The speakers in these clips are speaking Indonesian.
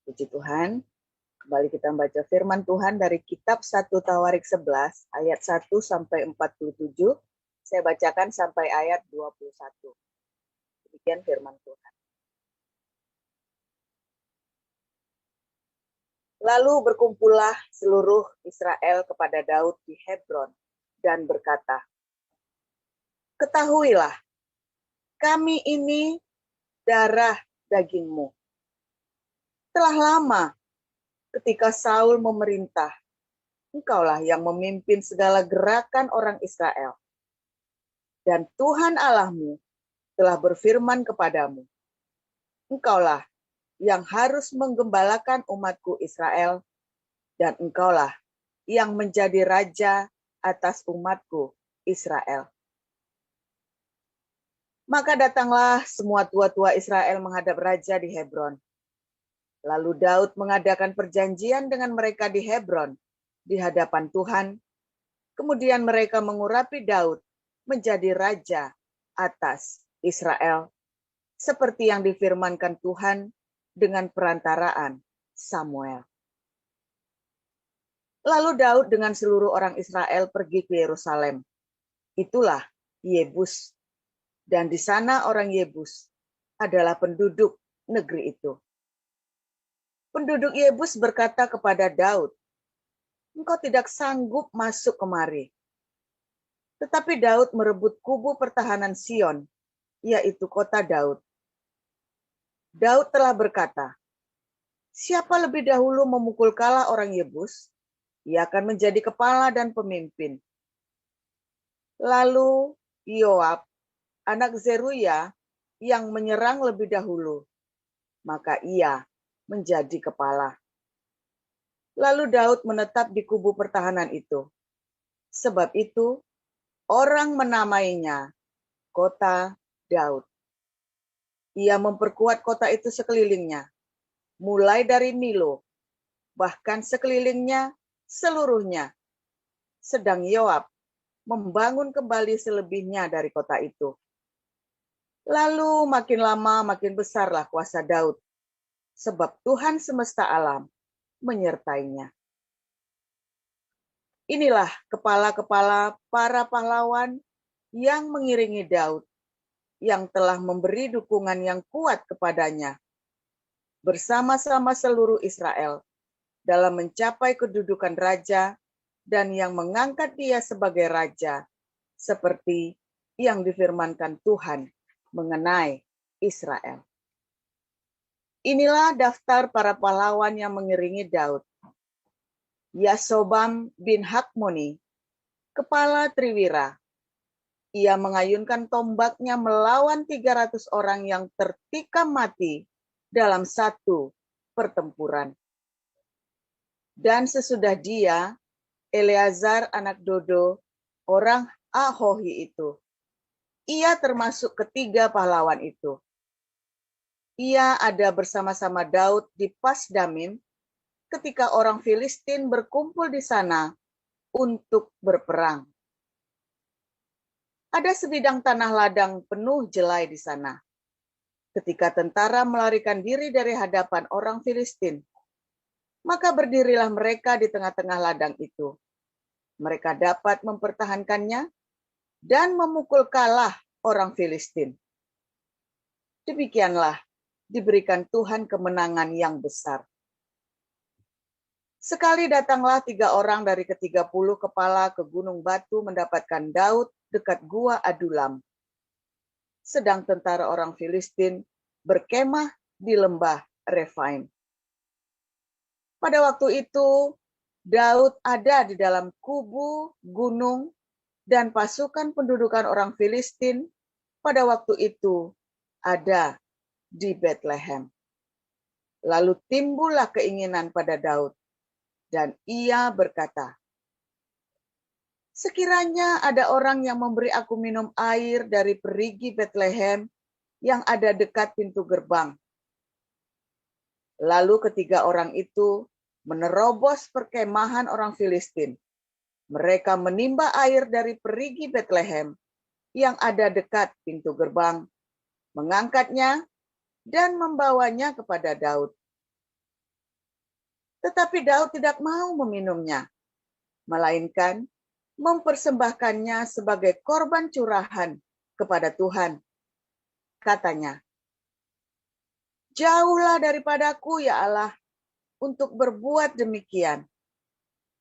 Puji Tuhan, kembali kita membaca firman Tuhan dari kitab 1 Tawarik 11 ayat 1 sampai 47. Saya bacakan sampai ayat 21. Demikian firman Tuhan. Lalu berkumpullah seluruh Israel kepada Daud di Hebron dan berkata, "Ketahuilah, kami ini darah dagingmu. Telah lama ketika Saul memerintah, engkaulah yang memimpin segala gerakan orang Israel. Dan Tuhan Allahmu telah berfirman kepadamu, engkaulah yang harus menggembalakan umatku Israel, dan engkaulah yang menjadi raja atas umatku Israel." Maka datanglah semua tua-tua Israel menghadap raja di Hebron. Lalu Daud mengadakan perjanjian dengan mereka di Hebron di hadapan Tuhan. Kemudian mereka mengurapi Daud menjadi raja atas Israel, seperti yang difirmankan Tuhan dengan perantaraan Samuel. Lalu Daud dengan seluruh orang Israel pergi ke Yerusalem. Itulah Yebus. Dan di sana orang Yebus adalah penduduk negeri itu. Penduduk Yebus berkata kepada Daud, "Engkau tidak sanggup masuk kemari." Tetapi Daud merebut kubu pertahanan Sion, yaitu kota Daud. Daud telah berkata, "Siapa lebih dahulu memukul kalah orang Yebus, ia akan menjadi kepala dan pemimpin." Lalu Yoab, anak Zeruya, yang menyerang lebih dahulu, maka ia menjadi kepala. Lalu Daud menetap di kubu pertahanan itu. Sebab itu, orang menamainya kota Daud. Ia memperkuat kota itu sekelilingnya, mulai dari Milo, bahkan sekelilingnya seluruhnya. Sedang Yoab membangun kembali selebihnya dari kota itu. Lalu makin lama makin besarlah kuasa Daud, sebab Tuhan semesta alam menyertainya. Inilah kepala-kepala para pahlawan yang mengiringi Daud, yang telah memberi dukungan yang kuat kepadanya, bersama-sama seluruh Israel, dalam mencapai kedudukan raja, dan yang mengangkat dia sebagai raja, seperti yang difirmankan Tuhan mengenai Israel. Inilah daftar para pahlawan yang mengiringi Daud. Yasobam bin Hakmoni, kepala Triwira. Ia mengayunkan tombaknya melawan 300 orang yang tertikam mati dalam satu pertempuran. Dan sesudah dia, Eleazar anak Dodo, orang Ahohi itu. Ia termasuk ketiga pahlawan itu. Ia ada bersama-sama Daud di Pasdamim ketika orang Filistin berkumpul di sana untuk berperang. Ada sebidang tanah ladang penuh jelai di sana. Ketika tentara melarikan diri dari hadapan orang Filistin, maka berdirilah mereka di tengah-tengah ladang itu. Mereka dapat mempertahankannya dan memukul kalah orang Filistin. Demikianlah diberikan Tuhan kemenangan yang besar. Sekali datanglah 3 orang dari ke-30 kepala ke Gunung Batu mendapatkan Daud dekat gua Adulam. Sedang tentara orang Filistin berkemah di lembah Refaim. Pada waktu itu, Daud ada di dalam kubu gunung dan pasukan pendudukan orang Filistin pada waktu itu ada di Bethlehem. Lalu timbullah keinginan pada Daud, dan ia berkata, "Sekiranya ada orang yang memberi aku minum air dari perigi Bethlehem yang ada dekat pintu gerbang." Lalu ketiga orang itu menerobos perkemahan orang Filistin. Mereka menimba air dari perigi Bethlehem yang ada dekat pintu gerbang, mengangkatnya dan membawanya kepada Daud. Tetapi Daud tidak mau meminumnya, melainkan mempersembahkannya sebagai korban curahan kepada Tuhan. Katanya, "Jauhlah daripadaku, ya Allah, untuk berbuat demikian.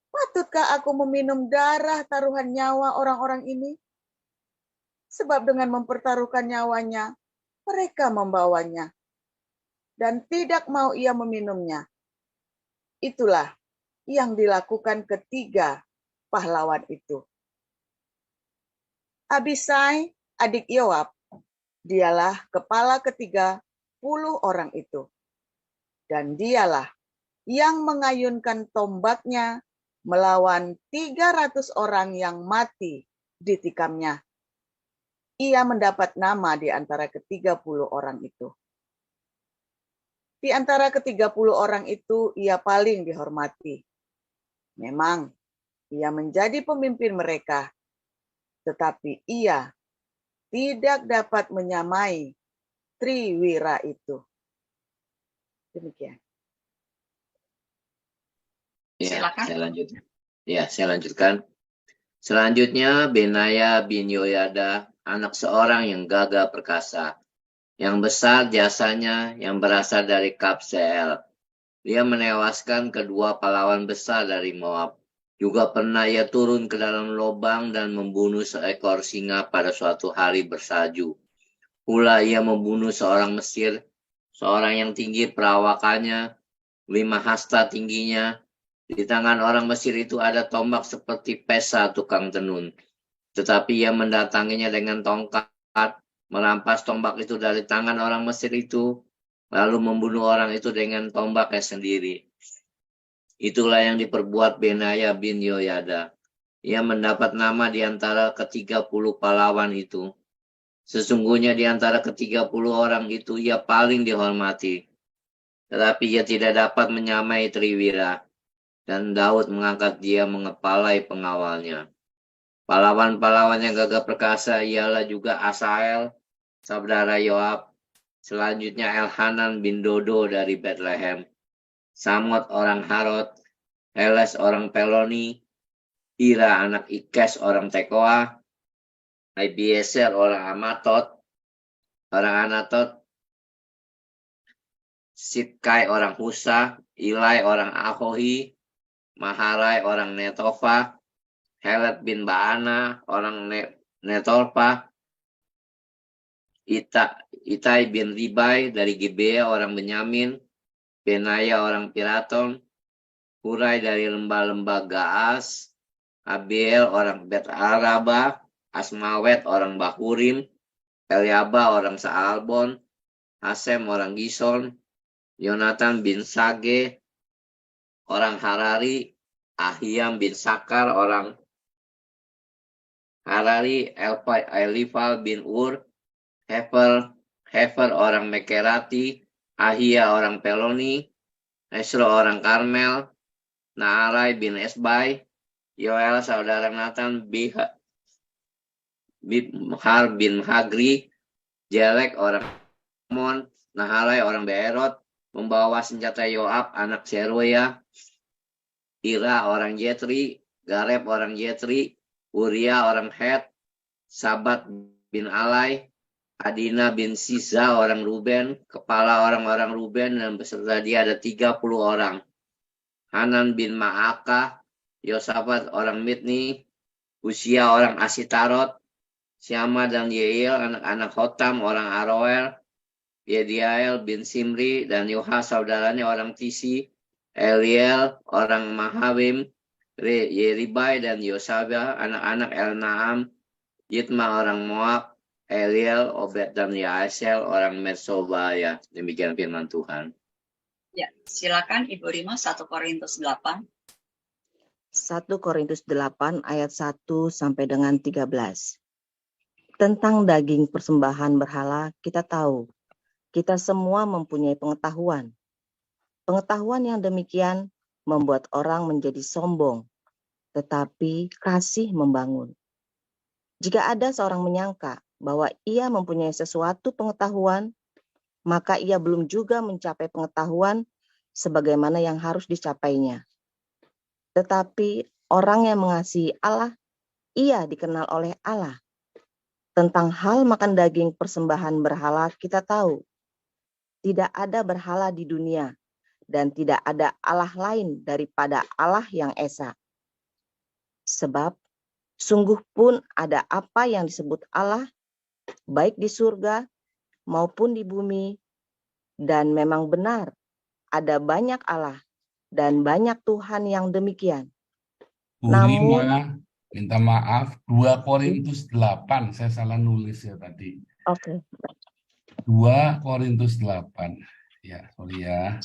Patutkah aku meminum darah taruhan nyawa orang-orang ini? Sebab dengan mempertaruhkan nyawanya, mereka membawanya, dan tidak mau ia meminumnya." Itulah yang dilakukan ketiga pahlawan itu. Abisai, adik Yoab, dialah kepala ke-30 orang itu. Dan dialah yang mengayunkan tombaknya melawan 300 orang yang mati ditikamnya. Ia mendapat nama di antara ke-30 orang itu. Di antara ke-30 orang itu, ia paling dihormati. Memang, ia menjadi pemimpin mereka, tetapi ia tidak dapat menyamai Triwira itu. Demikian. Saya lanjutkan. Selanjutnya, Benaya bin Yoyada, anak seorang yang gagah perkasa, yang besar jasanya, yang berasal dari Kabseel. Dia menewaskan kedua pahlawan besar dari Moab. Juga pernah ia turun ke dalam lubang dan membunuh seekor singa pada suatu hari bersalju. Pula ia membunuh seorang Mesir, seorang yang tinggi perawakannya, 5 hasta tingginya. Di tangan orang Mesir itu ada tombak seperti pesa tukang tenun. Tetapi ia mendatanginya dengan tongkat, merampas tombak itu dari tangan orang Mesir itu, lalu membunuh orang itu dengan tombaknya sendiri. Itulah yang diperbuat Benaya bin Yoyada. Ia mendapat nama di antara ke-30 pahlawan itu. Sesungguhnya di antara ke-30 orang itu ia paling dihormati. Tetapi ia tidak dapat menyamai Triwira. Dan Daud mengangkat dia mengepalai pengawalnya. Pahlawan-pahlawan yang gagah perkasa ialah juga Asael, saudara Yoab. Selanjutnya Elhanan bin Dodo dari Bethlehem. Samot orang Harod, Heles orang Peloni, Ira anak Ikes orang Tekoa, Abieser orang Anatot, Sitkai orang Husa, Ilai orang Ahohi, Maharai orang Netofa, Helet bin Baana orang Netolpa, Itai bin Ribai dari Gibea orang Benyamin, Benaya orang Piraton, Hurai dari lembah-lembah Gaas, Abiel orang Bet Araba, Asmawet orang Bahurim, Eliaba orang Saalbon, Hasem orang Gison, Yonatan bin Sage orang Harari, Ahiam bin Sakar orang Harari, Elifal bin Ur, Hefer orang Mekerati, Ahia orang Peloni, Esro orang Karmel, Naarai bin Esbai, Yoel saudara Nathan, Bimhar bin Hagri, Jelek orang Mon, Nahalai orang Beerot, membawa senjata Yoab anak Seruya, Ira orang Jetri, Gareb orang Jetri, Uria orang Het, Sabat bin Alai, Adina bin Siza orang Ruben, kepala orang-orang Ruben, dan beserta dia ada 30 orang. Hanan bin Ma'aka, Yosafat orang Mitni, Usia orang Asitarot, Syama dan Yeiel anak-anak Hotam orang Aroel, Yediael bin Simri dan Yoha saudaranya orang Tisi, Eliel orang Mahavim, Yeribai dan Yosabia anak-anak Elnaam, Yitma orang Moab, Eliel, Obed dan Yaesel orang Metsobaya. Demikian firman Tuhan. Ya, silakan Ibu Rima 1 Korintus 8. 1 Korintus 8 ayat 1 sampai dengan 13. Tentang daging persembahan berhala kita tahu, kita semua mempunyai pengetahuan. Pengetahuan yang demikian membuat orang menjadi sombong, tetapi kasih membangun. Jika ada seorang menyangka bahwa ia mempunyai sesuatu pengetahuan, maka ia belum juga mencapai pengetahuan sebagaimana yang harus dicapainya. Tetapi orang yang mengasihi Allah, ia dikenal oleh Allah. Tentang hal makan daging persembahan berhala kita tahu, tidak ada berhala di dunia dan tidak ada Allah lain daripada Allah yang esa. Sebab sungguh pun ada apa yang disebut Allah, baik di surga maupun di bumi, dan memang benar ada banyak Allah dan banyak Tuhan yang demikian. Bu Namun, Rima, minta maaf, 2 Korintus 8, saya salah nulis ya tadi. oke, 2 Korintus 8. Ya, sorry ya.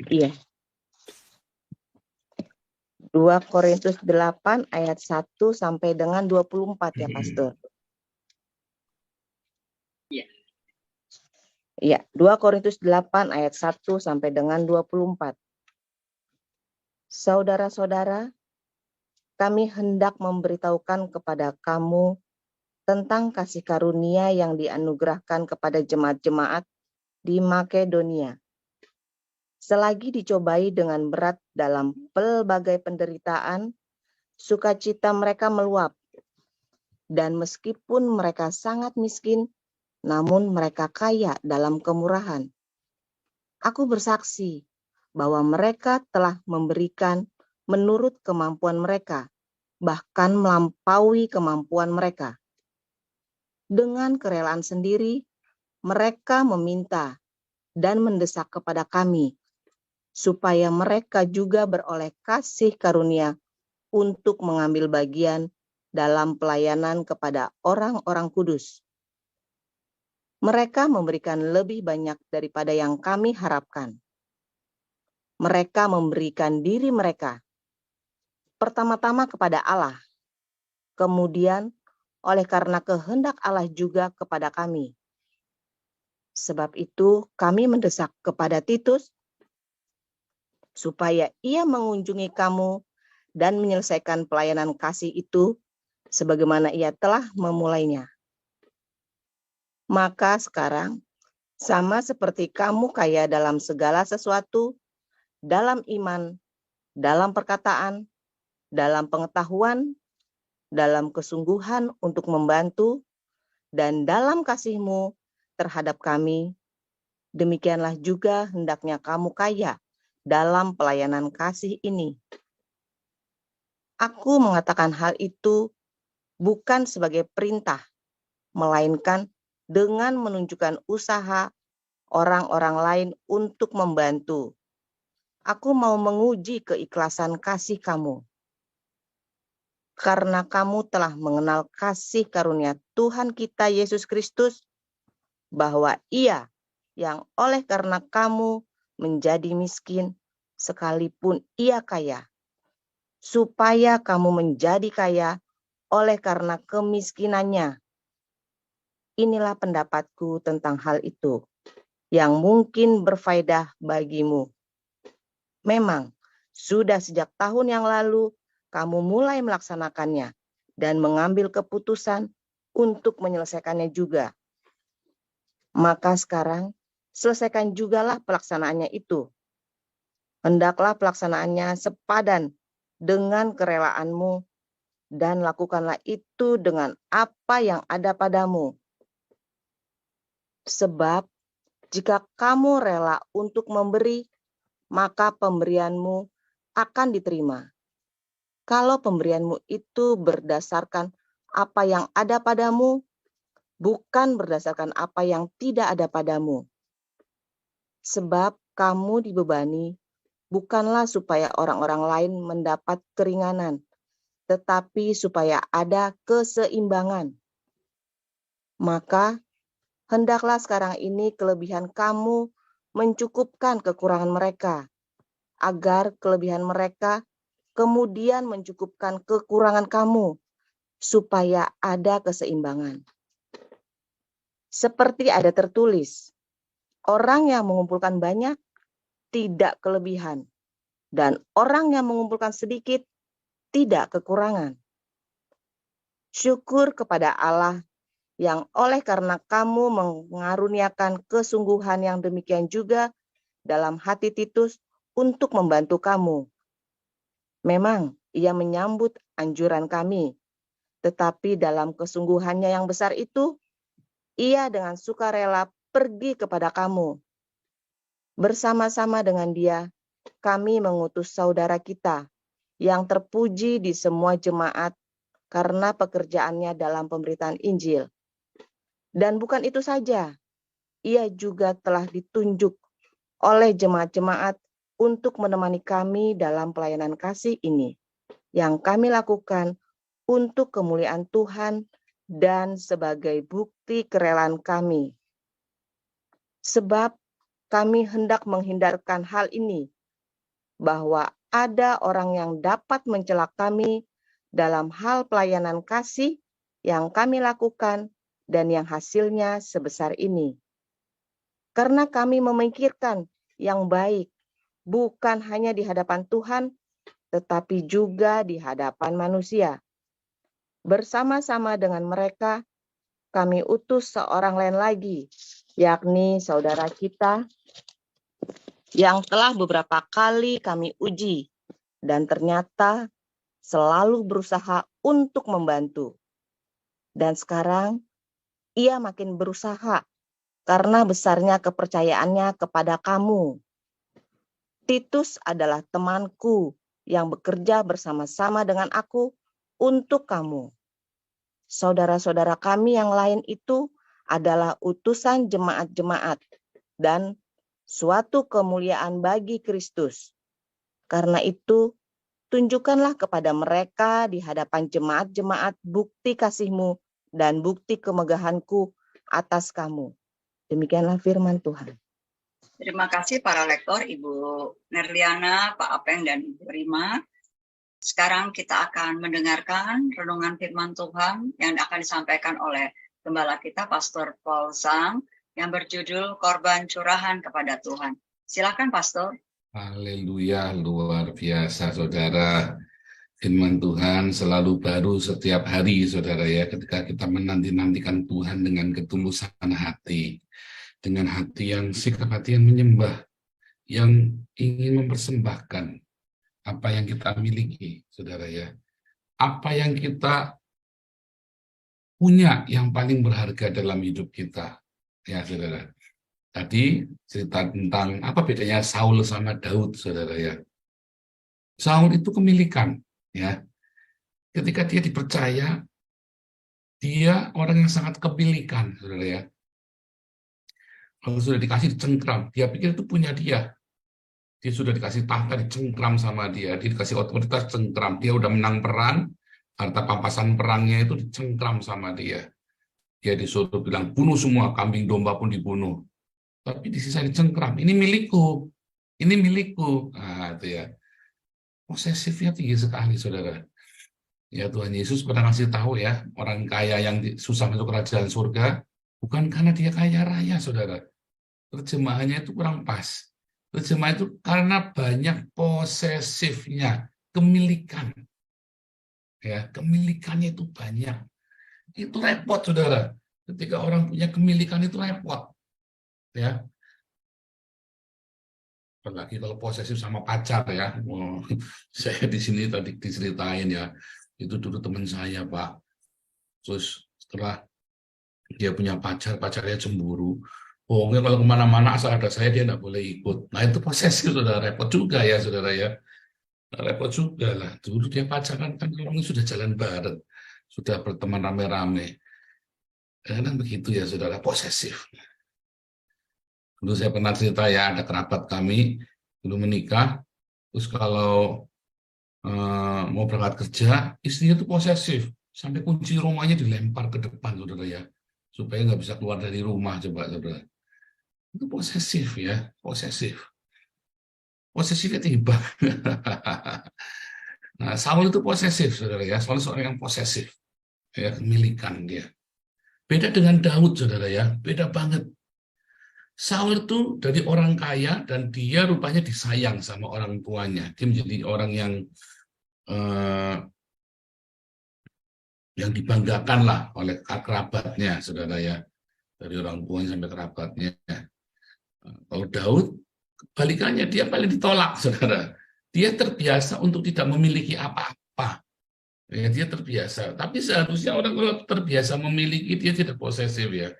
iya. 2 Korintus 8 ayat 1 sampai dengan 24 ya, Pastor. Iya. Iya, 2 Korintus 8 ayat 1 sampai dengan 24. Saudara-saudara, kami hendak memberitahukan kepada kamu tentang kasih karunia yang dianugerahkan kepada jemaat-jemaat di Makedonia. Selagi dicobai dengan berat dalam pelbagai penderitaan, sukacita mereka meluap. Dan meskipun mereka sangat miskin, namun mereka kaya dalam kemurahan. Aku bersaksi bahwa mereka telah memberikan menurut kemampuan mereka, bahkan melampaui kemampuan mereka. Dengan kerelaan sendiri, mereka meminta dan mendesak kepada kami, supaya mereka juga beroleh kasih karunia untuk mengambil bagian dalam pelayanan kepada orang-orang kudus. Mereka memberikan lebih banyak daripada yang kami harapkan. Mereka memberikan diri mereka, pertama-tama kepada Allah, kemudian oleh karena kehendak Allah juga kepada kami. Sebab itu kami mendesak kepada Titus, supaya ia mengunjungi kamu dan menyelesaikan pelayanan kasih itu, sebagaimana ia telah memulainya. Maka sekarang, sama seperti kamu kaya dalam segala sesuatu, dalam iman, dalam perkataan, dalam pengetahuan, dalam kesungguhan untuk membantu, dan dalam kasihmu terhadap kami, demikianlah juga hendaknya kamu kaya dalam pelayanan kasih ini. Aku mengatakan hal itu bukan sebagai perintah, melainkan dengan menunjukkan usaha orang-orang lain untuk membantu. Aku mau menguji keikhlasan kasih kamu. Karena kamu telah mengenal kasih karunia Tuhan kita Yesus Kristus, bahwa Ia yang oleh karena kamu menjadi miskin, sekalipun Ia kaya, supaya kamu menjadi kaya oleh karena kemiskinannya. Inilah pendapatku tentang hal itu, yang mungkin berfaedah bagimu. Memang, sudah sejak tahun yang lalu, kamu mulai melaksanakannya dan mengambil keputusan untuk menyelesaikannya juga. Maka sekarang, selesaikan jugalah pelaksanaannya itu. Hendaklah pelaksanaannya sepadan dengan kerelaanmu, dan lakukanlah itu dengan apa yang ada padamu. Sebab, jika kamu rela untuk memberi, maka pemberianmu akan diterima. Kalau pemberianmu itu berdasarkan apa yang ada padamu, bukan berdasarkan apa yang tidak ada padamu. Sebab kamu dibebani, bukanlah supaya orang-orang lain mendapat keringanan, tetapi supaya ada keseimbangan. Maka, hendaklah sekarang ini kelebihan kamu mencukupkan kekurangan mereka, agar kelebihan mereka kemudian mencukupkan kekurangan kamu, supaya ada keseimbangan. Seperti ada tertulis, orang yang mengumpulkan banyak tidak kelebihan, dan orang yang mengumpulkan sedikit tidak kekurangan. Syukur kepada Allah yang oleh karena kamu mengaruniakan kesungguhan yang demikian juga dalam hati Titus untuk membantu kamu. Memang ia menyambut anjuran kami, tetapi dalam kesungguhannya yang besar itu, ia dengan sukarela pergi kepada kamu. Bersama-sama dengan dia, kami mengutus saudara kita yang terpuji di semua jemaat karena pekerjaannya dalam pemberitaan Injil. Dan bukan itu saja, ia juga telah ditunjuk oleh jemaat-jemaat untuk menemani kami dalam pelayanan kasih ini, yang kami lakukan untuk kemuliaan Tuhan dan sebagai bukti kerelaan kami. Sebab kami hendak menghindarkan hal ini, bahwa ada orang yang dapat mencela kami dalam hal pelayanan kasih yang kami lakukan dan yang hasilnya sebesar ini. Karena kami memikirkan yang baik, bukan hanya di hadapan Tuhan, tetapi juga di hadapan manusia. Bersama-sama dengan mereka, kami utus seorang lain lagi, yakni saudara kita yang telah beberapa kali kami uji, dan ternyata selalu berusaha untuk membantu. Dan sekarang, ia makin berusaha karena besarnya kepercayaannya kepada kamu. Titus adalah temanku yang bekerja bersama-sama dengan aku untuk kamu. Saudara-saudara kami yang lain itu adalah utusan jemaat-jemaat dan suatu kemuliaan bagi Kristus. Karena itu, tunjukkanlah kepada mereka di hadapan jemaat-jemaat bukti kasih-Mu dan bukti kemegahan-Ku atas kamu. Demikianlah firman Tuhan. Terima kasih para lektor, Ibu Nerliana, Pak Apeng, dan Ibu Rima. Sekarang kita akan mendengarkan renungan firman Tuhan yang akan disampaikan oleh Gembala kita, Pastor Paul Sang, yang berjudul Korban Curahan kepada Tuhan. Silakan, Pastor. Haleluya, luar biasa saudara. Firman Tuhan selalu baru setiap hari saudara ya, ketika kita menanti-nantikan Tuhan dengan ketulusan hati. Dengan hati yang sikap hati yang menyembah, yang ingin mempersembahkan apa yang kita miliki, saudara ya. Apa yang kita punya yang paling berharga dalam hidup kita, ya saudara. Tadi cerita tentang apa bedanya Saul sama Daud, saudara ya. Saul itu kemilikan, ya. Ketika dia dipercaya, dia orang yang sangat kepilikan, saudara ya. Kalau sudah dikasih dicengkram, dia pikir itu punya dia. Dia sudah dikasih tahta, dicengkram sama dia. Dia dikasih otoritas, cengkram. Dia udah menang perang, harta pampasan perangnya itu dicengkram sama dia. Dia disuruh bilang, bunuh semua, kambing domba pun dibunuh. Tapi di sisa dicengkram, ini milikku, ini milikku. Nah, itu ya. Posesifnya tinggi sekali, saudara. Ya, Tuhan Yesus pernah ngasih tahu ya, orang kaya yang susah masuk kerajaan surga, bukan karena dia kaya raya, saudara. Terjemahannya itu kurang pas. Terjemahan itu karena banyak posesifnya, kemilikan. Ya, kemilikannya itu banyak. Itu repot, saudara. Ketika orang punya kemilikan itu repot. Ya. Apalagi kalau posesif sama pacar ya. Oh, saya di sini tadi diceritain ya. Itu dulu teman saya, Pak. Terus setelah dia punya pacar, pacarnya cemburu. Pokoknya kalau kemana-mana asal ada saya, dia tidak boleh ikut. Nah itu posesif, saudara. Repot juga ya, saudara ya. Repot juga lah. Dulu dia pacaran kan orang sudah jalan bareng. Sudah berteman rame-rame. Kadang begitu ya, saudara. Posesif. Dulu saya pernah cerita ya, ada kerabat kami dulu menikah. Terus kalau mau berangkat kerja, istrinya itu posesif. Sampai kunci rumahnya dilempar ke depan, saudara ya. Supaya nggak bisa keluar dari rumah, coba, saudara. Itu posesif ya, posesif. Posesifnya tiba. Nah, Saul itu posesif, saudara ya. Saul seorang yang posesif. Ya, kemilikan dia. Beda dengan Daud, saudara ya. Beda banget. Saul itu dari orang kaya dan dia rupanya disayang sama orang tuanya. Dia menjadi orang yang dibanggakan lah oleh kerabatnya, saudara ya. Dari orang tuanya sampai kerabatnya. Kalau Daud kebalikannya, dia paling ditolak, saudara. Dia terbiasa untuk tidak memiliki apa-apa. Ya, dia terbiasa. Tapi seharusnya orang kalau terbiasa memiliki, dia tidak posesif ya.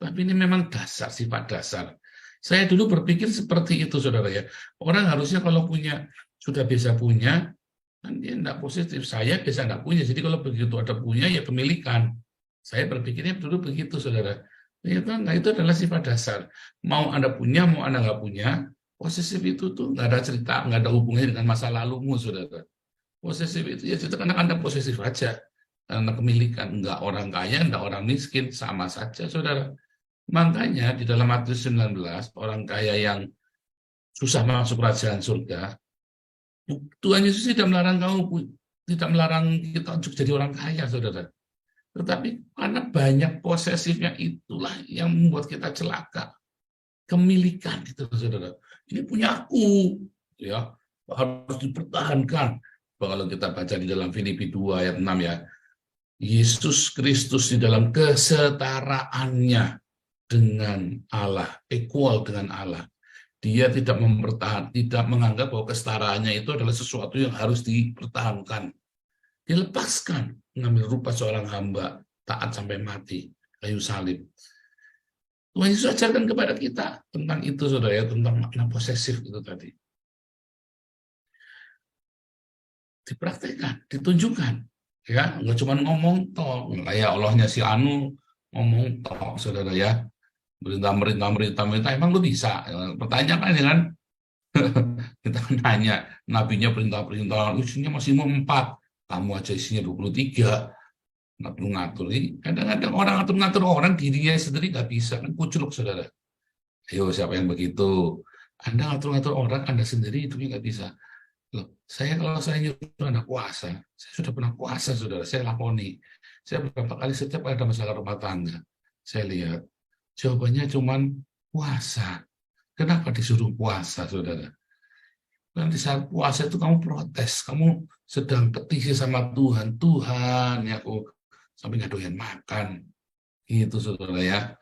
Tapi ini memang dasar, sifat dasar. Saya dulu berpikir seperti itu, saudara ya. Orang harusnya kalau punya, sudah biasa punya, kan dia tidak positif. Saya biasa tidak punya. Jadi kalau begitu ada punya, ya pemilikan. Saya berpikirnya dulu begitu, saudara. Nah, itu adalah sifat dasar. Mau Anda punya, mau Anda nggak punya, posesif itu tuh nggak ada cerita, nggak ada hubungannya dengan masa lalumu, saudara. Posesif itu ya itu karena Anda posesif aja. Karena kepemilikan, enggak orang kaya, enggak orang miskin, sama saja, saudara. Makanya di dalam Matius 19, orang kaya yang susah masuk kerajaan surga, Tuhan Yesus tidak melarang kita untuk jadi orang kaya, saudara. Tetapi karena banyak posesifnya itulah yang membuat kita celaka. Kemilikan itu, saudara. Ini punya aku, ya, harus dipertahankan. Kalau kita baca di dalam Filipi 2 ayat 6 ya, Yesus Kristus di dalam kesetaraannya dengan Allah, equal dengan Allah. Dia tidak menganggap bahwa kesetaraannya itu adalah sesuatu yang harus dipertahankan. Dilepaskan, mengambil rupa seorang hamba, taat sampai mati, kayu salib. Tuhan Yesus ajarkan kepada kita tentang itu, saudara ya, tentang makna posesif itu tadi. Dipraktekkan, ditunjukkan, ya, nggak cuma ngomong toh, kayak Allahnya si Anu ngomong toh, saudara ya, merintah, emang lu bisa? Pertanyaan kan, kita nanya, nabinya perintah, isinya masih 4, kamu aja isinya 23, nggak perlu ngatur. Kadang-kadang orang ngatur orang, dirinya sendiri nggak bisa, kan kuculuk, saudara. Ayo, siapa yang begitu? Anda ngatur orang, Anda sendiri itu nggak bisa. Loh, kalau saya nyuruh anak puasa, saya sudah pernah puasa, saudara. Saya lakoni. Saya beberapa kali setiap ada masalah rumah tangga, saya lihat jawabannya cuman puasa. Kenapa disuruh puasa, saudara? Nanti saat puasa itu kamu protes, kamu sedang petisi sama Tuhan. Tuhan, ya aku sampai nggak doyan makan, gitu, saudara ya.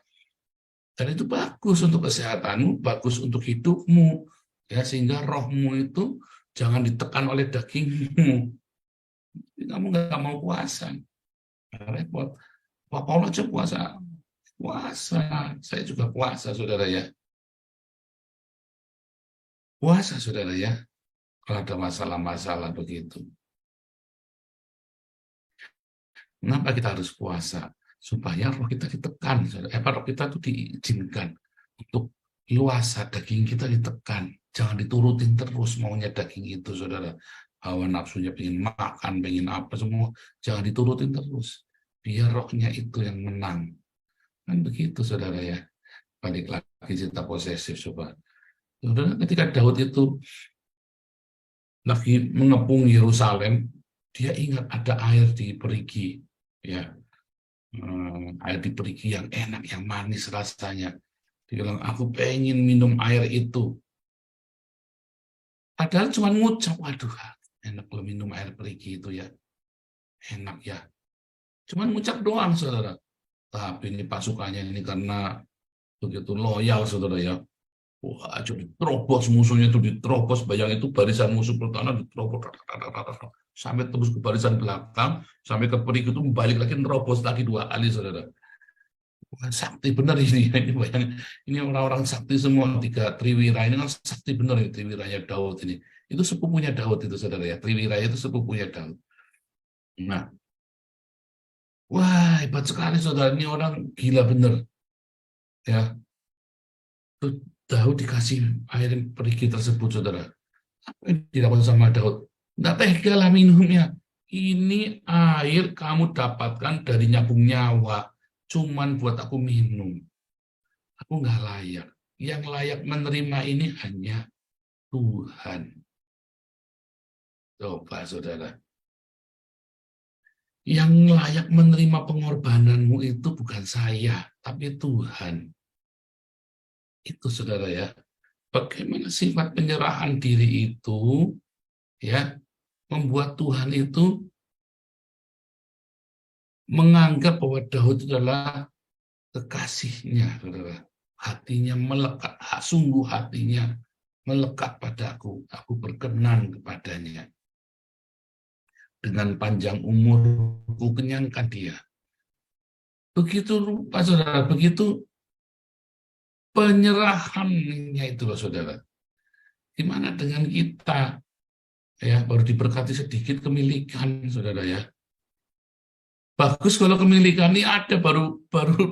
Dan itu bagus untuk kesehatanmu, bagus untuk hidupmu, ya, sehingga rohmu itu jangan ditekan oleh dagingmu. Kamu nggak mau puasa, repot. Pak Paulus aja puasa. Saya juga puasa, saudara ya. Puasa, saudara ya. Kalau ada masalah-masalah begitu. Kenapa kita harus puasa? Supaya roh kita ditekan, saudara. Roh kita itu diizinkan untuk luasa, daging kita ditekan. Jangan diturutin terus maunya daging itu, saudara. Hawa nafsunya pengen makan, pengen apa semua. Jangan diturutin terus. Biar rohnya itu yang menang. Kan begitu, saudara ya. Balik lagi cerita posesif, coba. Saudara, ketika Daud itu lagi mengepung Yerusalem, dia ingat ada air di perigi. Ya, air di perigi yang enak, yang manis rasanya. Dia bilang, aku pengen minum air itu. Padahal cuma ngucap, waduh, enak lo minum air perigi itu ya. Enak ya. Cuma ngucap doang, saudara. Tapi ini pasukannya ini karena begitu loyal, saudara ya. Wah, diterobos musuhnya itu, diterobos. Bayang itu barisan musuh pertahanan diterobos. Sampai tembus ke barisan belakang, sampai ke perigi itu balik lagi, nerobos lagi 2 kali, saudara. Bukan sakti benar ini. Ini orang-orang sakti semua, 3 Triwira ini kan sakti benar ini, Triwiranya Daud ini. Itu sepupunya Daud itu, saudara ya. Triwira itu sepupunya Daud. Nah, wah, hebat sekali, saudara. Ini orang gila benar. Ya, Daud dikasih air perigi tersebut, saudara. Apa yang dilakukan sama Daud? Nggak tega lah minumnya. Ini air kamu dapatkan dari nyabung nyawa. Cuman buat aku minum. Aku nggak layak. Yang layak menerima ini hanya Tuhan. Coba, saudara. Yang layak menerima pengorbananmu itu bukan saya, tapi Tuhan. Itu, saudara ya. Bagaimana sifat penyerahan diri itu, ya, membuat Tuhan itu menganggap bahwa Daud itu adalah kekasihnya, saudara. Hatinya melekat, sungguh hatinya melekat padaku, aku berkenan kepadanya. Dengan panjang umurku kenyangkan dia. Begitu rupa saudara, begitu penyerahannya itu loh saudara. Gimana dengan kita? Ya, baru diberkati sedikit kemilikan saudara ya. Bagus kalau kemilikan ini ada baru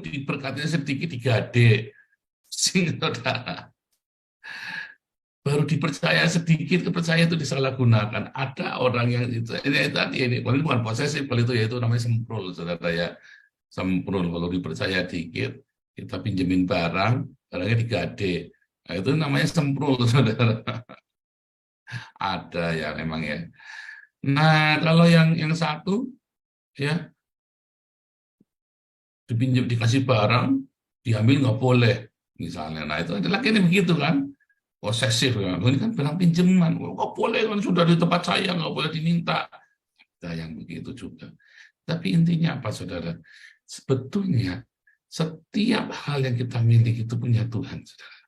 diberkati sedikit digade. Saudara. Baru dipercaya sedikit, kepercayaan itu disalahgunakan. Ada orang yang itu tadi ini, kalau itu bukan posesif, kalau itu ya itu namanya semprul, saudara ya. Semprul, kalau dipercaya dikit, kita pinjemin barang, barangnya digade. Nah, itu namanya semprul, saudara. Ada ya memang ya. Nah, kalau yang satu, ya, dipinjam, dikasih barang, diambil nggak boleh, misalnya. Nah, itu ada lagi begitu kan. Posesif ya. Ini kan barang pinjaman, nggak boleh kan sudah di tempat saya, nggak boleh diminta. Ada yang begitu juga. Tapi intinya apa saudara? Sebetulnya setiap hal yang kita miliki itu punya Tuhan, saudara.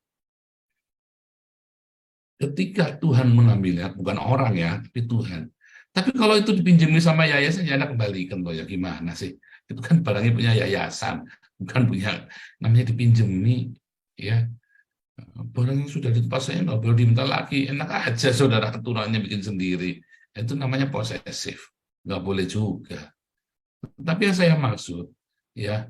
Ketika Tuhan mengambilnya, bukan orang ya, tapi Tuhan. Tapi kalau itu dipinjami sama yayasan, ya Anda kembalikan loh ya gimana sih? Itu kan barangnya punya yayasan, bukan punya, namanya dipinjami, ya. Barang yang sudah di tempat saya nggak boleh diminta lagi, enak aja saudara aturannya bikin sendiri. Itu namanya posesif, nggak boleh juga. Tapi yang saya maksud, ya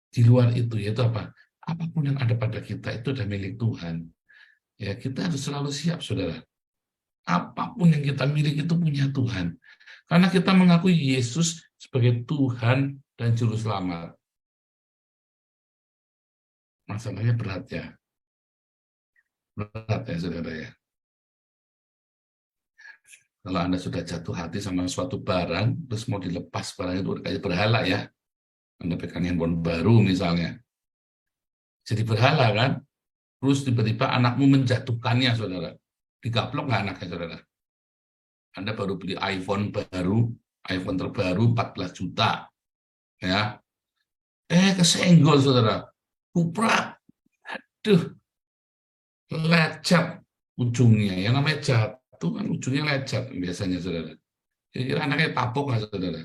di luar itu yaitu apa? Apapun yang ada pada kita itu adalah milik Tuhan. Ya kita harus selalu siap saudara. Apapun yang kita miliki itu punya Tuhan. Karena kita mengakui Yesus sebagai Tuhan dan Juru Selamat. Masalahnya berat ya. Berat ya saudara ya. Kalau Anda sudah jatuh hati sama suatu barang, terus mau dilepas barang itu kayak berhala ya. Anda pegang handphone baru misalnya. Jadi berhala kan. Terus tiba-tiba anakmu menjatuhkannya saudara. Digaplok nggak anaknya saudara? Anda baru beli iPhone baru, iPhone terbaru 14 juta. Ya. Kesenggol saudara. Kuprak. Aduh. Lecet ujungnya, yang namanya jatuh kan ujungnya lecet biasanya saudara. Kira-kira anaknya tapok nggak saudara?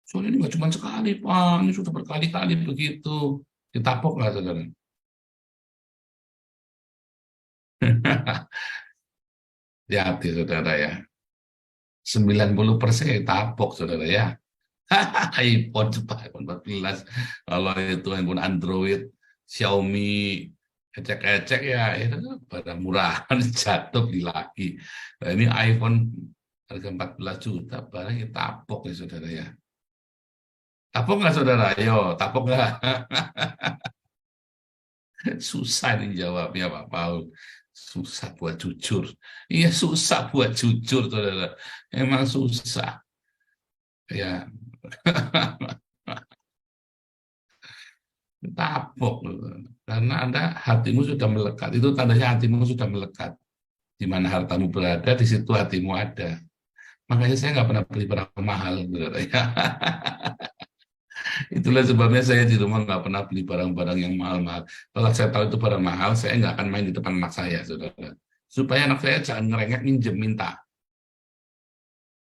Soalnya ini nggak cuma sekali Pak, ini sudah berkali-kali begitu. Ditapok nggak saudara? Hati saudara ya. 90% ditapok saudara ya. iPhone 14, kalau itu handphone Android, Xiaomi, ecek-ecek ya, itu barang murahan jatuh beli lagi. Nah, ini iPhone harga 14 juta, barangnya tapok ya saudara ya. Tapok nggak saudara? Ayo, tapok nggak? Susah nih jawabnya Pak Paul. Susah buat jujur. Iya susah buat jujur saudara. Emang susah. Ya. Tapok karena Anda hatimu sudah melekat, itu tandanya hatimu sudah melekat. Di mana hartamu berada, di situ hatimu ada. Makanya saya nggak pernah beli barang mahal, saudara. Itulah sebabnya saya di rumah nggak pernah beli barang-barang yang mahal-mahal. Kalau saya tahu itu barang mahal, saya nggak akan main di depan anak saya, saudara. Supaya anak saya jangan ngerengek minjem minta.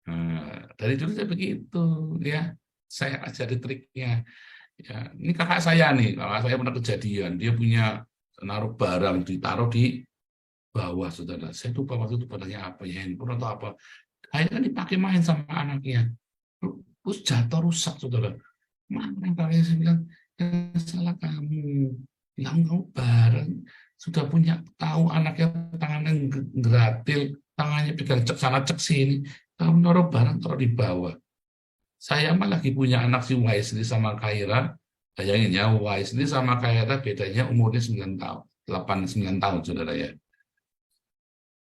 Nah, dari dulu saya begitu, ya. Saya ajari triknya. Ya, ini kakak saya nih, kakak saya pernah kejadian, dia punya naruh barang ditaruh di bawah saudara. Saya lupa waktu itu barangnya apa ya, handphone atau apa. Akhirnya dipakai main sama anaknya, terus jatuh rusak saudara. Mana kakaknya saya bilang, salah kamu, bilang kamu barang sudah punya tahu anaknya tangannya geratil, tangannya pegang cek sana cek sini, kamu naruh barang taruh di bawah. Saya mah lagi punya anak si Wisely sama Kaira. Bayangin ya, Wisely sama Kaira bedanya umurnya 9 tahun. 8-9 tahun, saudara ya.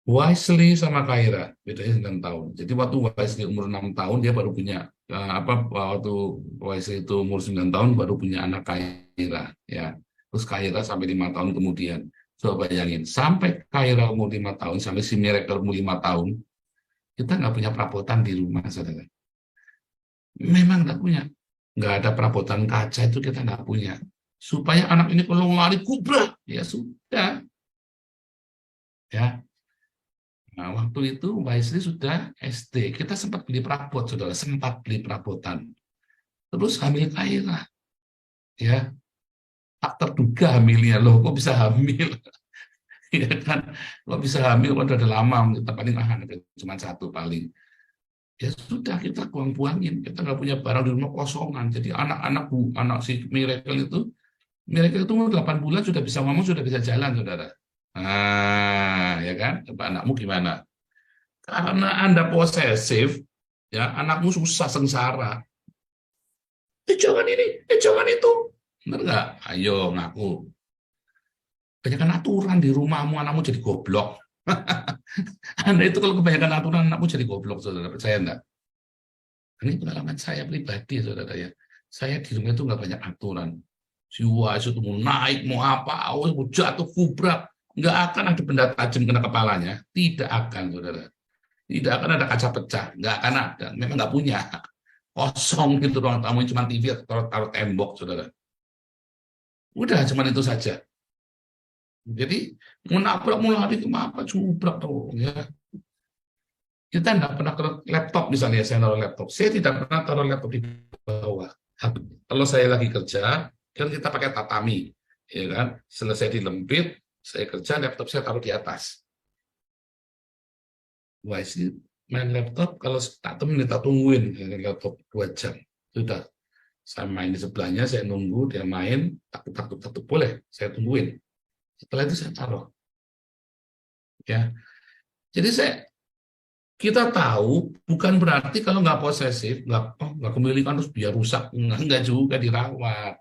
Wisely sama Kaira bedanya 9 tahun. Jadi waktu Wisely umur 6 tahun, dia baru punya, waktu Wisely itu umur 9 tahun, baru punya anak Kaira. Ya. Terus Kaira sampai 5 tahun kemudian. Coba bayangin, sampai Kaira umur 5 tahun, sampai si Miracle umur 5 tahun, kita nggak punya perabotan di rumah, saudara. Memang nggak ada perabotan kaca itu kita nggak punya. Supaya anak ini kalau lari kubrak, ya sudah, Ya. Nah, waktu itu Wesley sudah SD. Kita sempat beli perabot, saudara. Sempat beli perabotan. Terus hamil Kaira. Ya. Tak terduga hamilnya. Loh, kok bisa hamil? Ya kan? Kok bisa hamil? Udah lama. Kita paling cuma satu paling. Ya sudah, kita buang-buangin. Kita nggak punya barang di rumah, kosongan. Jadi anak si Miracle itu umur 8 bulan sudah bisa ngomong, sudah bisa jalan, saudara. Nah, ya kan? Coba anakmu gimana? Karena Anda posesif, ya anakmu susah, sengsara. Jangan ini, jangan itu. Benar nggak? Ayo ngaku. Kebanyakan aturan di rumahmu, anakmu jadi goblok. Anda itu kalau kebanyakan aturan, anakmu jadi goblok, saudara. Percaya enggak? Ini pengalaman saya pribadi, saudara ya. Saya di rumah itu nggak banyak aturan. Jiwa itu mau naik, mau apa, mau jatuh, kubrak. Nggak akan ada benda tajam kena kepalanya. Tidak akan, saudara. Tidak akan ada kaca pecah. Nggak akan ada. Memang nggak punya. Kosong gitu ruang tamu, cuma TV atau taruh tembok, saudara. Udah, cuma itu saja. Jadi, mau nabrak, mau lari kemana, jubrak tuh. Ya. Kita nggak pernah taruh laptop, misalnya saya taruh laptop. Saya tidak pernah taruh laptop di bawah. Kalau saya lagi kerja, kan kita pakai tatami. Ya kan? Selesai dilempit, saya kerja, laptop saya taruh di atas. Wah, sih main laptop, kalau tak temen, tak tungguin laptop 2 jam. Sudah. Saya main di sebelahnya, saya nunggu, dia main, takut, boleh, saya tungguin. Setelah itu saya taruh. Ya. Jadi kita tahu bukan berarti kalau nggak posesif, nggak kemilikan terus biar rusak, nggak juga dirawat.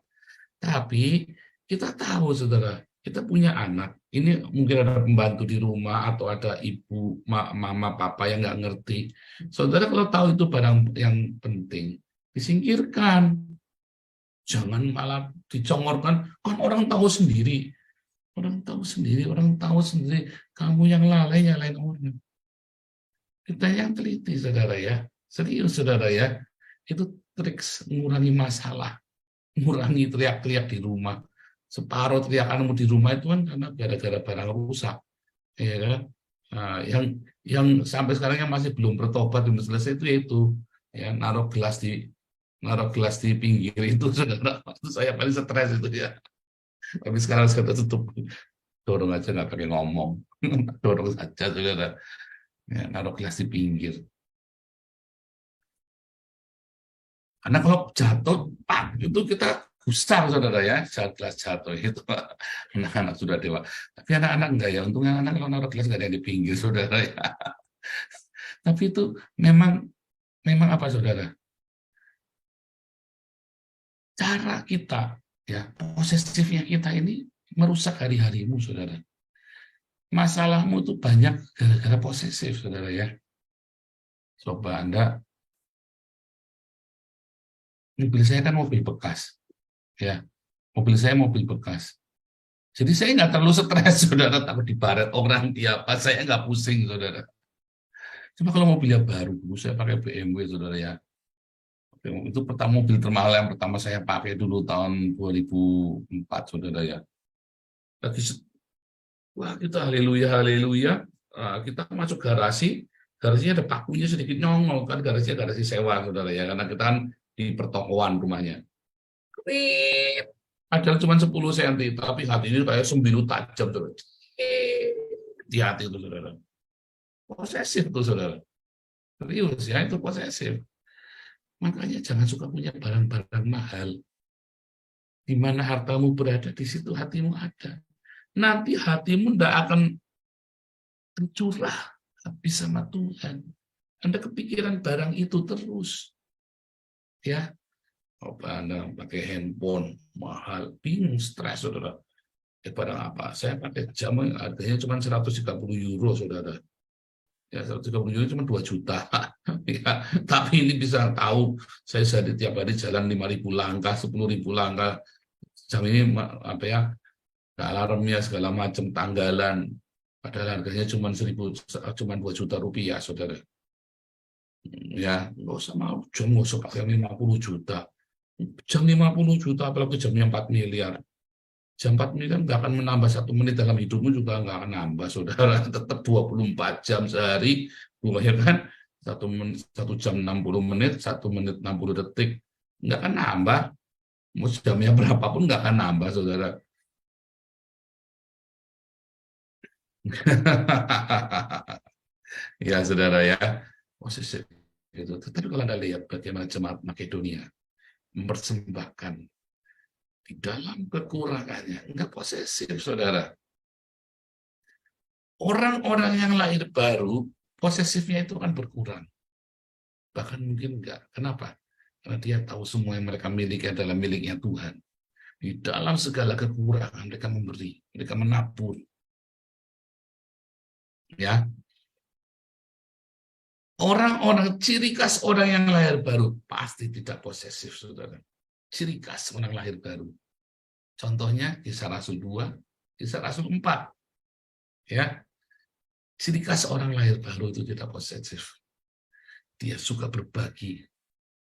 Tapi kita tahu, saudara, kita punya anak, ini mungkin ada pembantu di rumah atau ada ibu, mama, papa yang nggak ngerti. Saudara kalau tahu itu barang yang penting, disingkirkan. Jangan malah dicongorkan, kan orang tahu sendiri. Orang tahu sendiri, kamu yang lalai, nyalain orang. Kita yang teliti, saudara ya. Serius, saudara ya. Itu trik mengurangi masalah. Mengurangi teriak-teriak di rumah. Separuh teriakanmu di rumah itu kan karena gara-gara barang rusak. Ya kan? Nah, yang sampai sekarang yang masih belum bertobat, belum selesai itu ya, naruh gelas di pinggir itu, saudara. Itu saya paling stres itu ya. Tapi sekarang saya tutup. Dorong aja, nggak pakai ngomong. Dorong saja, saudara. Ya, naruh gelas di pinggir. Karena kalau jatuh, pak, itu kita gusar, saudara ya. Gelas jatuh itu anak-anak sudah dewa. Tapi anak-anak enggak ya. Untungnya anak kalau naruh gelas nggak ada yang di pinggir, saudara ya. Tapi itu memang apa, saudara? Cara kita, ya, posesifnya kita ini merusak hari-harimu, saudara. Masalahmu itu banyak gara-gara posesif, saudara ya. Coba Anda, mobil saya kan mobil bekas, ya. Mobil saya mobil bekas. Jadi saya nggak terlalu stres, saudara, takut dibaret orang dia apa, saya nggak pusing, saudara. Cuma kalau mobilnya baru, dulu saya pakai BMW, saudara ya. Itu mobil termahal yang pertama saya pakai dulu tahun 2004, saudara ya. Wah, kita haleluya. Kita masuk garasinya ada pakunya sedikit nyongol, kan garasinya garasi sewa, saudara ya, karena kita kan di pertokoan rumahnya. Padahal cuma 10 cm, tapi hati ini kayak sembilu tajam, saudara. Di hati itu, saudara. Posesif itu, saudara. Serius ya, itu posesif. Makanya jangan suka punya barang-barang mahal. Di mana hartamu berada, di situ hatimu ada. Nanti hatimu tidak akan tercurah habis sama Tuhan. Anda kepikiran barang itu terus. Ya, coba Anda pakai handphone mahal, bingung, stres, saudara. Barang apa? Saya pakai jam harganya cuma 130 euro, saudara. Ya, 130 euro cuma 2 juta. Ya, tapi ini bisa tahu, saya tiap hari jalan 5.000 langkah, 10.000 langkah. Jam ini apa ya? Alarmnya segala macam, tanggalan, padahal harganya cuma 2 juta rupiah, saudara. Ya, nggak usah mau jam, nggak usah pakai 50 juta. Jam 50 juta, apalagi jamnya 4 miliar. Jam 4 menit kan nggak akan menambah 1 menit dalam hidupmu, juga nggak akan nambah, saudara. Tetap 24 jam sehari, ya kan? 1 jam 60 menit, 1 menit 60 detik. Nggak akan nambah. Mau jamnya berapapun nggak akan nambah, saudara. Ya, saudara ya. Posisi itu. Tetapi kalau Anda lihat bagaimana jemaat Makedonia mempersembahkan di dalam kekurangannya, enggak posesif, saudara. Orang-orang yang lahir baru, posesifnya itu akan berkurang. Bahkan mungkin enggak. Kenapa? Karena dia tahu semua yang mereka miliki adalah miliknya Tuhan. Di dalam segala kekurangan, mereka memberi, mereka menabur. Ya, orang-orang, ciri khas orang yang lahir baru pasti tidak posesif, saudara. Ciri khas orang lahir baru. Contohnya Kisah Rasul 2, Kisah Rasul 4. Ya, ciri khas orang lahir baru itu tidak posesif. Dia suka berbagi.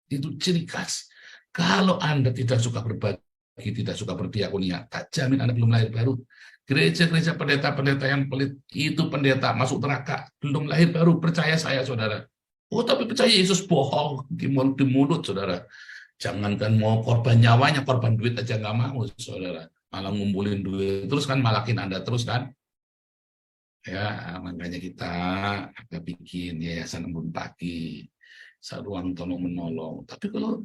Itu ciri khas. Kalau Anda tidak suka berbagi, tidak suka berdiakonia, tak jamin Anda belum lahir baru. Gereja-gereja pendeta-pendeta yang pelit, itu pendeta masuk neraka, belum lahir baru, percaya saya, saudara. Oh, tapi percaya Yesus, bohong di mulut, saudara. Jangankan mau korban nyawanya, korban duit aja nggak mau, saudara. Malah ngumpulin duit, terus kan malakin Anda terus kan. Ya, makanya kita akan bikin yayasan embun pagi, ruang tolong menolong. Tapi kalau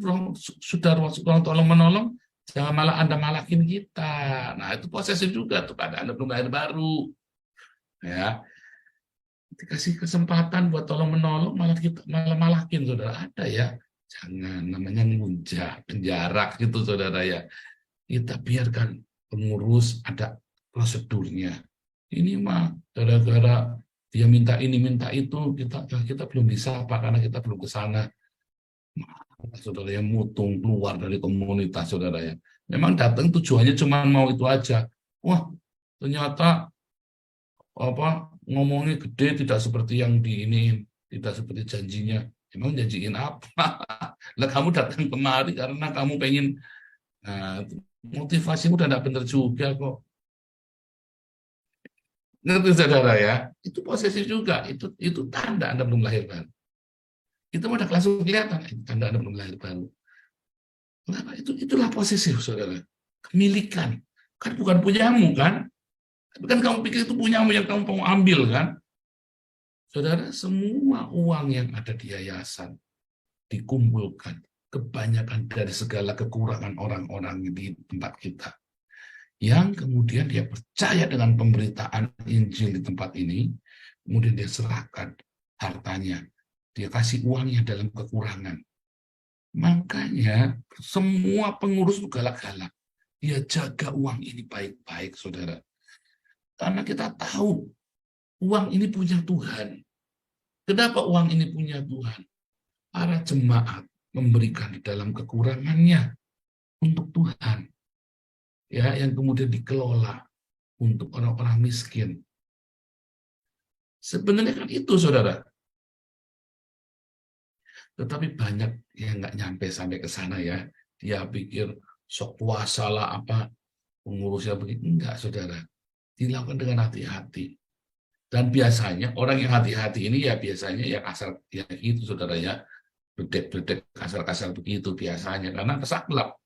sudah ruang tolong menolong, jangan malah Anda malakin kita. Nah, itu posesif juga tuh, pada Anda belum lahir baru. Ya, dikasih kesempatan buat tolong menolong, malah kita malah malakin, saudara. Ada ya, jangan, namanya ngunjah, penjarak gitu, saudara ya. Kita biarkan pengurus ada prosedurnya. Ini mah gara-gara dia minta ini minta itu, kita belum bisa Pak, karena kita belum ke sana. Saudara yang mutung keluar dari komunitas, saudara ya. Memang datang tujuannya cuma mau itu aja. Wah, ternyata apa ngomongnya gede, tidak seperti yang di ini, tidak seperti janjinya. Emang janjiin apa? Lah kamu datang kemari karena kamu pengen, nah, motivasimu udah tidak benar juga kok. Ngerti, saudara ya? Itu posesif juga. Itu tanda Anda belum lahir baru. Itu udah langsung kelihatan, tanda Anda belum lahir baru. Kenapa? Itulah posesif, saudara. Kemilikan. Kan bukan punyamu, kan? Tapi kan kamu pikir itu punyamu yang kamu mau ambil, kan? Saudara, semua uang yang ada di yayasan dikumpulkan. Kebanyakan dari segala kekurangan orang-orang di tempat kita. Yang kemudian dia percaya dengan pemberitaan Injil di tempat ini, kemudian dia serahkan hartanya, dia kasih uangnya dalam kekurangan. Makanya semua pengurus itu galak-galak, dia jaga uang ini baik-baik, saudara. Karena kita tahu uang ini punya Tuhan. Kenapa uang ini punya Tuhan? Para jemaat memberikan di dalam kekurangannya untuk Tuhan. Ya, yang kemudian dikelola untuk orang-orang miskin. Sebenarnya kan itu, saudara. Tetapi banyak yang nggak nyampe sampai ke sana ya. Dia pikir sok puasa lah apa, pengurusnya begitu. Enggak, saudara. Dilakukan dengan hati-hati. Dan biasanya orang yang hati-hati ini ya biasanya ya kasar ya gitu, saudara ya. Bedek-bedek kasar-kasar begitu biasanya, karena kesaklek.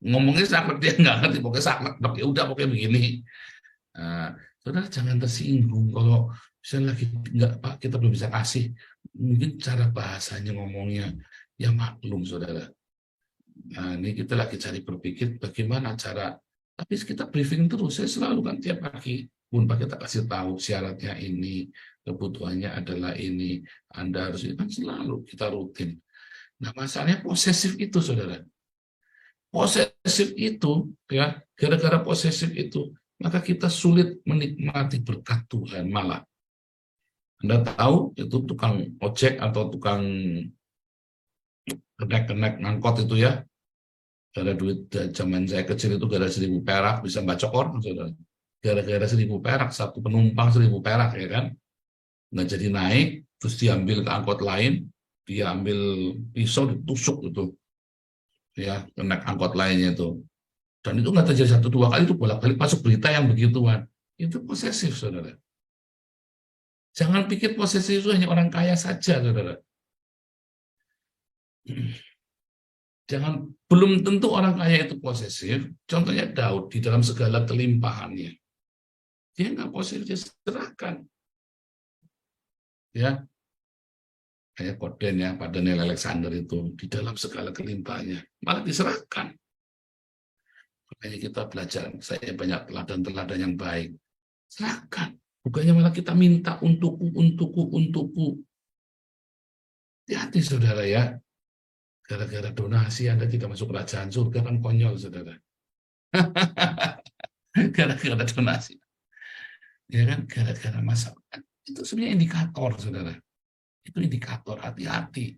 Ngomongnya saklek, dia nggak ngerti, pokoknya saklek, ya udah pokoknya begini. Nah, saudara jangan tersinggung kalau misalnya lagi nggak Pak, kita belum bisa kasih, mungkin cara bahasanya ngomongnya ya maklum, saudara. Nah, ini kita lagi cari berpikir bagaimana cara, tapi kita briefing terus, saya selalu kan tiap pagi pun Pak kita kasih tahu syaratnya ini, kebutuhannya adalah ini, Anda harus, kan selalu kita rutin. Nah, masalahnya posesif itu, saudara. Posesif itu, ya, gara-gara posesif itu, maka kita sulit menikmati berkat Tuhan. Malah, Anda tahu, itu tukang ojek atau tukang kenek-kenek ngangkot itu ya, gara duit zaman saya kecil itu gara 1.000 perak bisa bacok orang, saudara. Gara-gara 1.000 perak, satu penumpang 1.000 perak, ya kan? Nggak jadi naik, terus diambil ke angkot lain, dia ambil pisau ditusuk itu. Ya, kenek angkot lainnya itu. Dan itu nggak terjadi 1-2 kali, itu bolak-balik masuk berita yang begituan. Itu posesif, saudara. Jangan pikir posesif itu hanya orang kaya saja, saudara. Belum tentu orang kaya itu posesif. Contohnya Daud di dalam segala kelimpahannya. Dia nggak posesif, dia serahkan. Ya, kayak Koden ya, pada Neil Alexander itu di dalam segala kelimpahannya malah diserahkan. Makanya kita belajar, saya banyak teladan-teladan yang baik. Serahkan, bukannya malah kita minta untukku. Hati-hati saudara ya, gara-gara donasi Anda tidak masuk kerajaan surga kan konyol saudara. Gara-gara donasi, ya kan, gara-gara masalah. Itu sebenarnya indikator saudara. Itu indikator, hati-hati.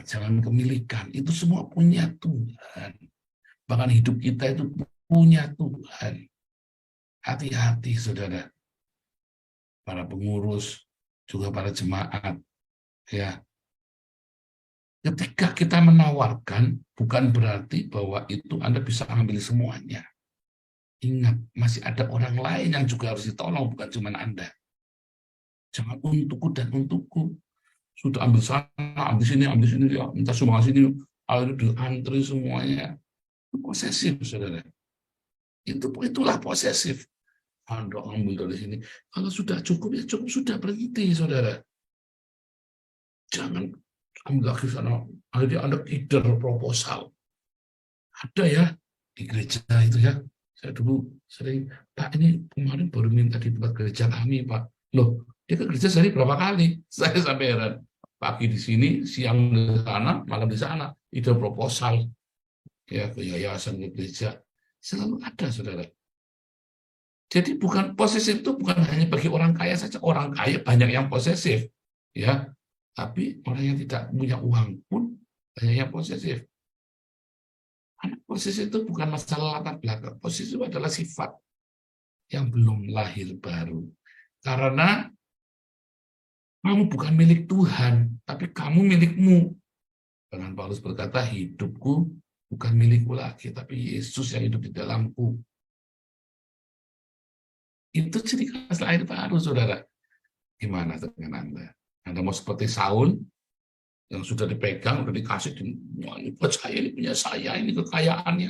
Jangan kemilikan, itu semua punya Tuhan. Bahkan hidup kita itu punya Tuhan. Hati-hati saudara. Para pengurus, juga para jemaat. Ya. Ketika kita menawarkan, bukan berarti bahwa itu Anda bisa ambil semuanya. Ingat, masih ada orang lain yang juga harus ditolong, bukan cuma Anda. Jangan untukku dan untukku. Sudah ambil sana, ambil sini, ya. Minta sumbangan sini, akhirnya diantri semuanya. Itu posesif, saudara. Itulah posesif. Anda ambil dari sini. Kalau sudah cukup, ya cukup, sudah berhenti, saudara. Jangan ambil lagi sana. Akhirnya Anda kider proposal. Ada ya, di gereja itu ya. Saya dulu sering, Pak ini kemarin baru minta di tempat gereja kami, Pak. Loh, dia ke gereja sehari berapa kali? Saya sampai heran. Pagi di sini, siang di sana, malam di sana. Ide proposal ya ke yayasan, ke gereja. Selalu ada, saudara. Jadi bukan posesif itu bukan hanya bagi orang kaya saja. Orang kaya banyak yang posesif. Ya, tapi orang yang tidak punya uang pun banyak yang posesif. Karena posesif itu bukan masalah latar belakang. Posesif adalah sifat yang belum lahir baru. Karena kamu bukan milik Tuhan, tapi kamu milikmu. Bahkan Paulus berkata, hidupku bukan milikku lagi, tapi Yesus yang hidup di dalamku. Itu ciri khas lahir baru, saudara. Gimana dengan Anda? Anda mau seperti Saul, yang sudah dipegang, sudah dikasih, ini buat saya, ini punya saya, ini kekayaannya.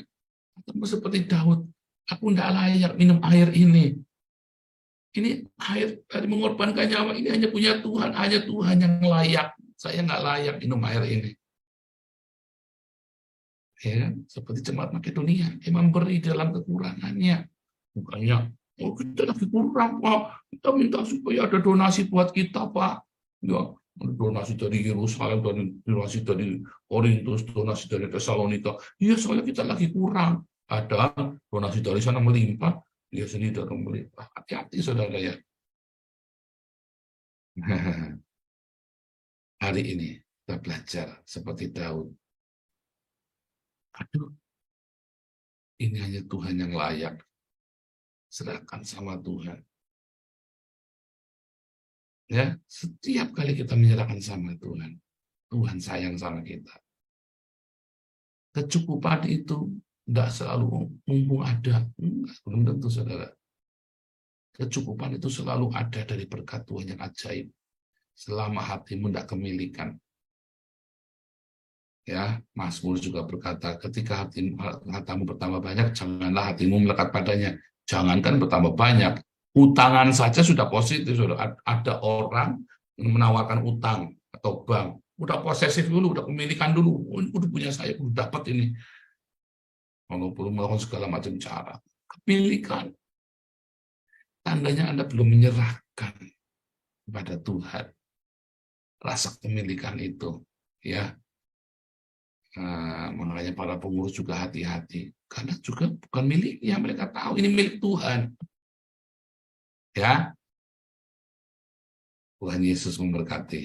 Atau seperti Daud, aku tidak layak minum air ini. Ini air dari mengorbankan nyawa, ini hanya punya Tuhan, hanya Tuhan yang layak. Saya nggak layak minum air ini. Ya, seperti jemaat Makedonia, dia memberi dalam kekurangannya. Bukannya, oh kita lagi kurang, Pak. Kita minta supaya ada donasi buat kita, Pak. Ya, donasi dari Yerusalem, donasi dari Korintus, donasi dari Tesalonika. Iya, soalnya kita lagi kurang. Ada donasi dari sana melimpah, dia sendiri datang melimpah. Hati-hati, saudara ya. Hari ini kita belajar seperti Daud. Aduh, ini hanya Tuhan yang layak. Serahkan sama Tuhan. Ya, setiap kali kita menyerahkan sama Tuhan, Tuhan sayang sama kita. Kecukupan itu tidak selalu mumpung ada, belum tentu, saudara. Kecukupan itu selalu ada dari berkat Tuhan yang ajaib. Selama hatimu tidak kemilikan. Ya, Mazmur juga berkata, ketika hartamu bertambah banyak, janganlah hatimu melekat padanya. Jangankan bertambah banyak, utangan saja sudah positif. Sudah ada orang yang menawarkan utang atau bank, udah posesif dulu, udah kepemilikan dulu, udah punya saya, udah dapat ini. Kalau belum melakukan segala macam cara, kepemilikan. Tandanya Anda belum menyerahkan kepada Tuhan rasa kepemilikan itu, ya. Nah, makanya para pengurus juga hati-hati, karena juga bukan miliknya, mereka tahu ini milik Tuhan. Ya, Tuhan Yesus memberkati.